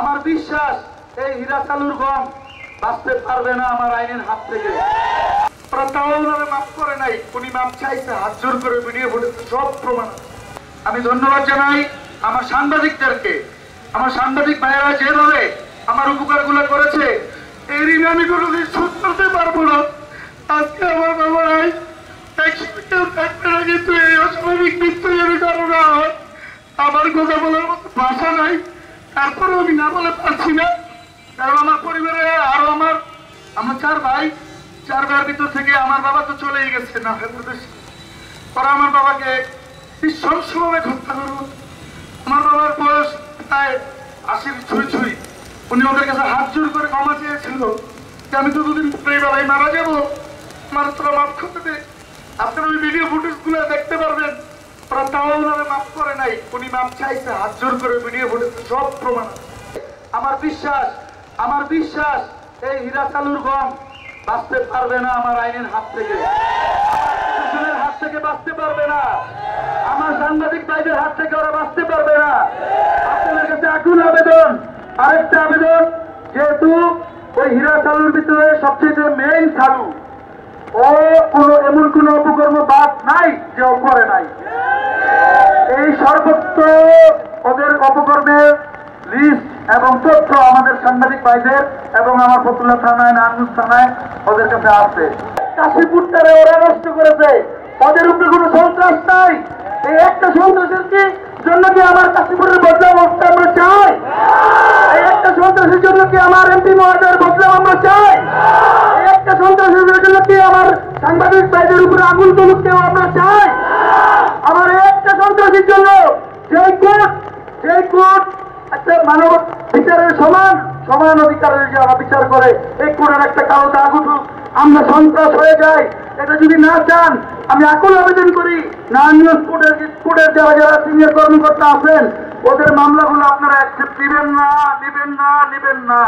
আমার বিশ্বাস এই হীরা চালুর গম বাঁচতে পারবে না আমার আইনের হাত থেকে। মাফ করে নাই, উনি মাপ চাইছে, হাত জোর করে ভিডিও ফুটেছে, সব প্রমাণ। আমি ধন্যবাদ জানাই আমার সাংবাদিকদেরকে, আমার সাংবাদিক ভাইয়েরা যেভাবে আমার উপকার গুলো করেছে, এই ঋণ আমি কোনোদিন শোধ করতে পারবো না। আজকে আমার বাবা নাই, কিন্তু এই অস্বাভাবিক মৃত্যু যেন কারো না হয়। আমার কথা বলার মতো ভাষা নাই, তারপরেও আমি না বলে পারছি না। কারণ আমার পরিবারে আরো আমার চার ভাইয়ের ভিতর থেকে আমার বাবা তো চলেই গেছে না, ওরা আমার বাবাকে নৃশংসভাবে হত্যা করল। আমার বাবার বয়স প্রায় 80 ছুঁই। উনি ওদের কাছে হাত জোর করে ক্ষমা চেয়েছিল যে আমি তো দুদিন পরে বেলায় মারা যাবো, আমার তোরা মাফ করতে দে। আপনারা ওই ভিডিও ফুটেজ গুলো দেখতে পারবেন, ওরা তাও ওনারা মাফ করে নাই, উনি মাপ চাইছে, হাত জোর করে ভিডিও ফুটেজ, সব প্রমাণ। আমার বিশ্বাস এই হীরা চালুর গম বাঁচতে পারবে না আমার আইনের হাত থেকে, প্রশাসনের হাত থেকে বাঁচতে পারবে না, আমার সাংবাদিক ভাইদের হাত থেকে ওরা বাঁচতে পারবে না। আপনাদের কাছে এখন আরেকটা আবেদন, যেহেতু ওই হীরা চালুর ভিতরে সবচেয়ে মেইন চালু, ও এমন কোন অপকর্ম বাদ নাই যে ও করে নাই। এই সর্বত্র ওদের অপকর্মের লিস্ট এবং তথ্য আমাদের সাংবাদিক ভাইদের এবং আমার ফতুল্লা থানায়, নারায়ণগঞ্জ থানায় ওদের কাছে আছে। কাশীপুরটারে ওরা নষ্ট করেছে, ওদের উপরে কোনো সন্ত্রাস নাই। এই একটা সন্ত্রাসের জন্য কি আমার কাশীপুরের বদলাম আমরা চাই? এই একটা সন্ত্রাসের জন্য কি আমার এমপি মহোদয়ের বদলাম আমরা চাই? এই একটা সন্ত্রাসের জন্য কি আমার সাংবাদিক ভাইদের উপরে আগুন তুলুক কেউ আমরা চাই? আমার একটা সন্ত্রাসীর জন্য যেই কোর্ট একটা মানব বিচারের সমান অধিকারের যারা বিচার করে, এই কোর্টের একটা কালো দাগ উঠুক, আমরা সন্ত্রাস হয়ে যাই, এটা যদি না চান আমি আকুল আবেদন করি নারায়ণগঞ্জ কোর্টের যারা সিনিয়র কর্মকর্তা আছেন ওদের মামলাগুলো আপনারা অ্যাকসেপ্ট নিবেন না।